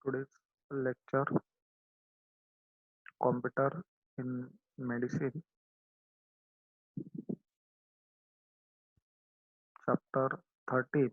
Today's lecture, Computer in Medicine, Chapter 13.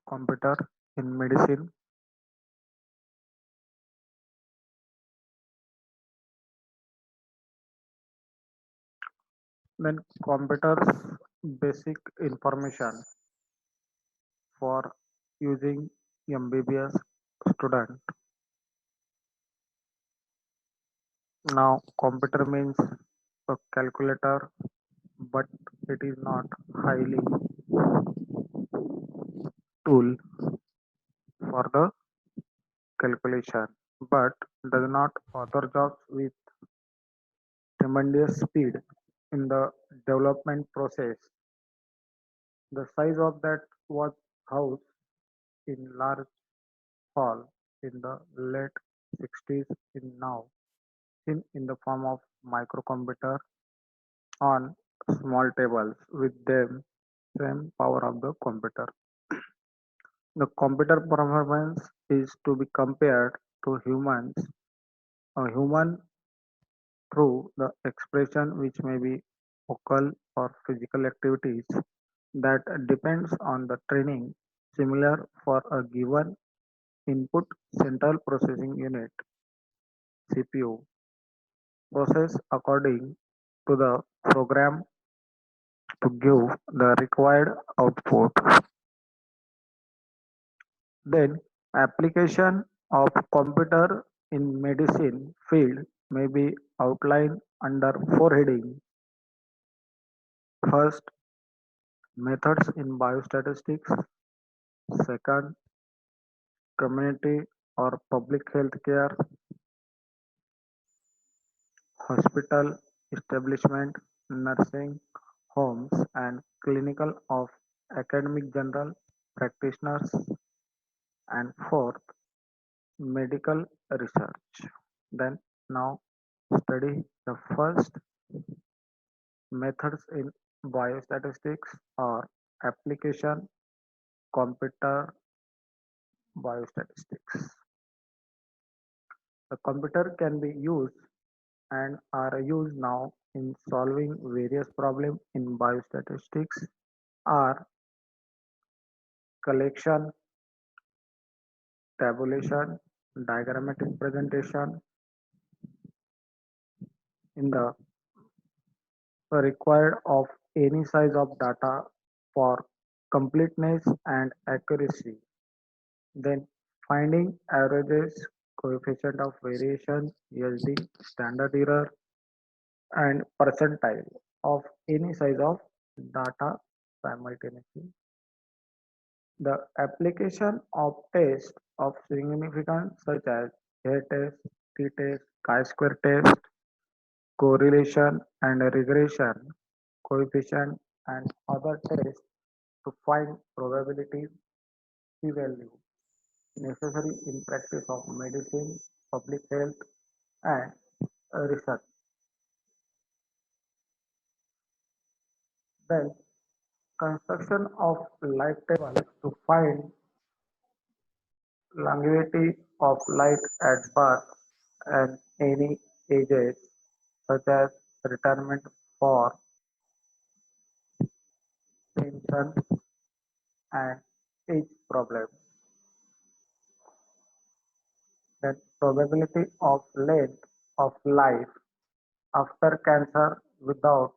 Computer in Medicine. Then computers basic information for using MBBS student. Now computer means a calculator, but it is not highly tool for the calculation, but does not author jobs with tremendous speed in the development process. The size of that was house in large hall in the late 60s in now in the form of microcomputer on small tables with them same power of the computer. The computer performance is to be compared to humans, a human through the expression which may be vocal or physical activities that depends on the training similar for a given input central processing unit CPU process according to the program to give the required output. Then application of computer in medicine field may be outlined under four headings. First, methods in biostatistics. Second, community or public health care, hospital establishment, nursing homes, and clinical of academic general practitioners. And fourth, medical research. Then now study the first methods in biostatistics or application computer biostatistics. The computer can be used and are used now in solving various problems in biostatistics are collection, tabulation, diagrammatic presentation in the required of any size of data for completeness and accuracy. Then finding averages, coefficient of variation, ESD, standard error, and percentile of any size of data simultaneously. The application of tests of significance such as hair-test, t-test, chi-square test, correlation and regression coefficient, and other tests to find probability p-value necessary in practice of medicine, public health, and research. Then construction of light table to find longevity of light at birth and any ages such as retirement for pension and age problem. Then probability of length of life after cancer without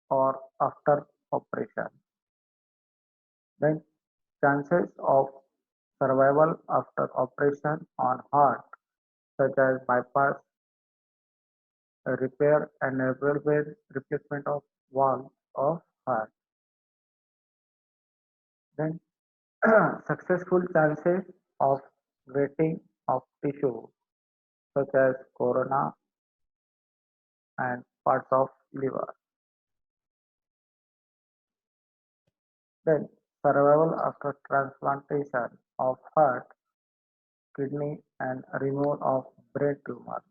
or after operation. Then chances of survival after operation on heart such as bypass, repair and replacement of valve of heart. Then successful chances of wetting of tissue such as corona and parts of liver. Then survival after transplantation of heart, kidney and removal of brain tumor.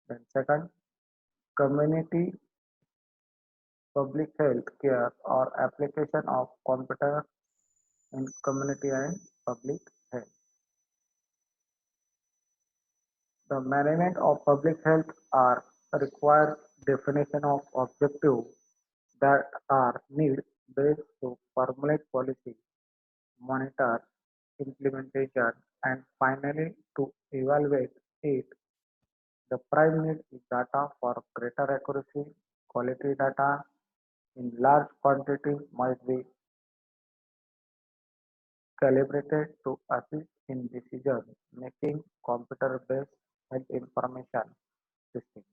Then second, community public health care or application of computer in community and public health. The management of public health are require definition of objective that are need based to formulate policy, monitor implementation, and finally to evaluate it. The prime need is data for greater accuracy. Quality data in large quantity must be calibrated to assist in decision making. Computer-based health information system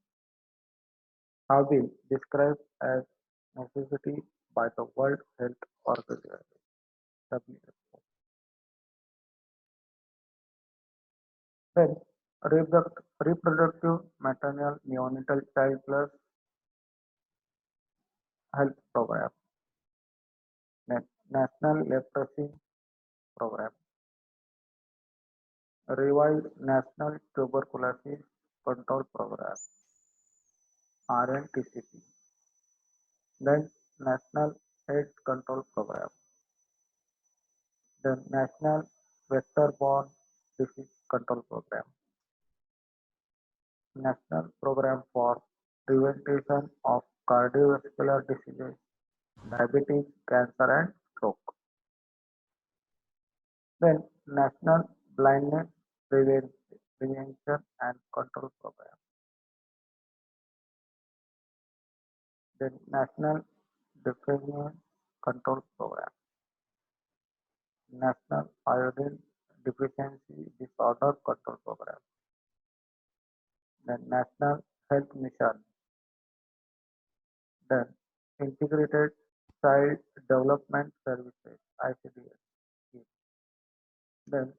have been described as necessity by the World Health Organization (WHO). Then reproductive maternal neonatal child plus health program, National Leprosy Program, revised National Tuberculosis Control Program (RNTCP), then National AIDS Control Program, then National Vector-Borne Disease Control Program, National Program for Prevention of Cardiovascular Diseases, Diabetes, Cancer and Stroke, then National Blindness Prevention and Control Program, then National Deafness Control Program, National Iodine Deficiency Disorder Control Program, then National Health Mission, then Integrated Child Development Services (ICDS), then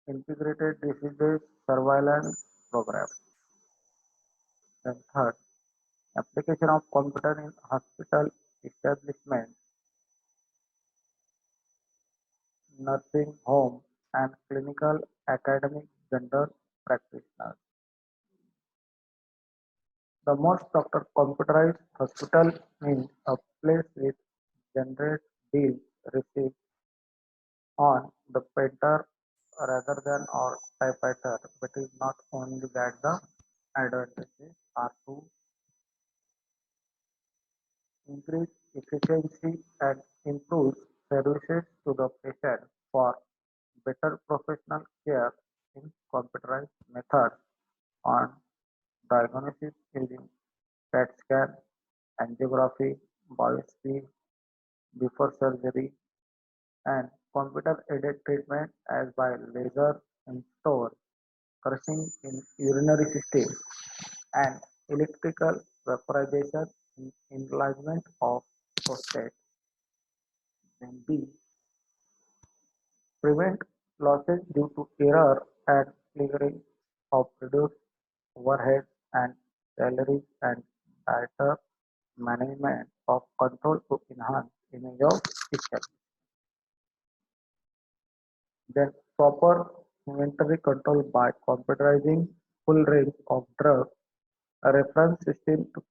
Integrated Diseases Surveillance Program, then third, application of computer in hospital establishment, nursing home, and clinical academic general practitioners. The most doctor computerized hospital means a place which generates bills received on the printer rather than or typewriter, but is not only that the advantages are to increase efficiency and improve services to the patient for better professional care in computerized methods on diagnosis using PET scan, angiography, biopsy before surgery, and computer-aided treatment as by laser installed crushing in urinary system and electrical vaporization in enlargement of prostate. Then B. Prevent losses due to error and clearing of reduced overhead and salaries and better management of control to enhance image of system. Then proper inventory control by computerizing full range of drugs, a reference system to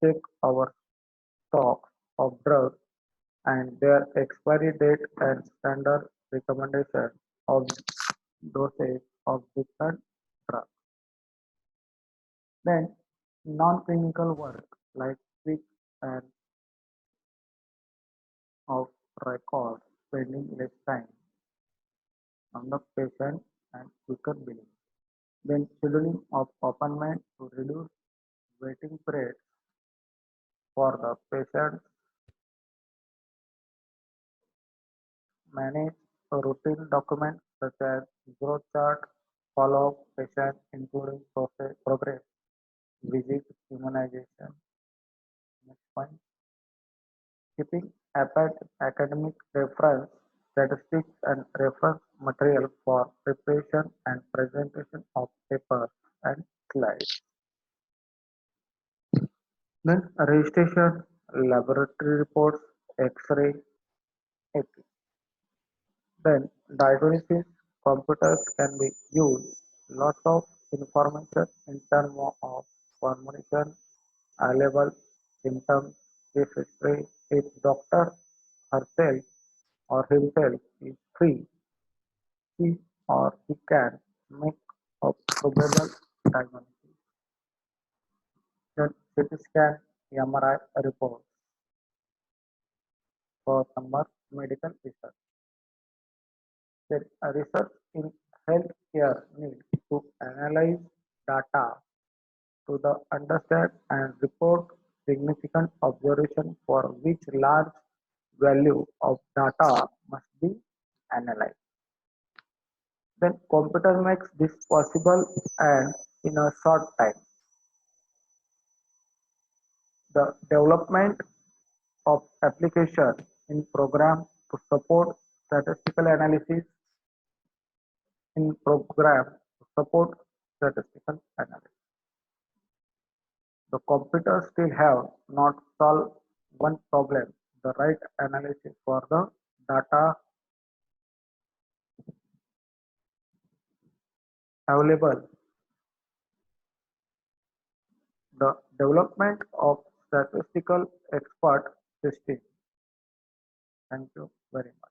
check our stocks of drugs and their expiry date and standard recommendation of dosage of different drugs. Then non-clinical work like quick and of record spending less time on the patient and quicker billing. Then scheduling of appointment to reduce waiting period for the patient, manage routine documents such as growth chart, follow-up patient including progress, visit, immunization. Next point, keeping academic reference, statistics and reference material for preparation and presentation of papers and slides. Then registration, laboratory reports, X-ray, AP. Then diagnosis computers can be used lots of information in terms of formulation available symptoms if history if doctor herself or himself is free, he or he can make a probable diagnosis. Then CT scan, MRI report for summer medical research. Then research in healthcare needs to analyze data to the understand and report significant observation for which large value of data must be analyzed. Then computer makes this possible and in a short time. The development of application in program to support statistical analysis in program to support statistical analysis. The computers still have not solved one problem, the right analysis for the data available. The development of statistical expert system. Thank you very much.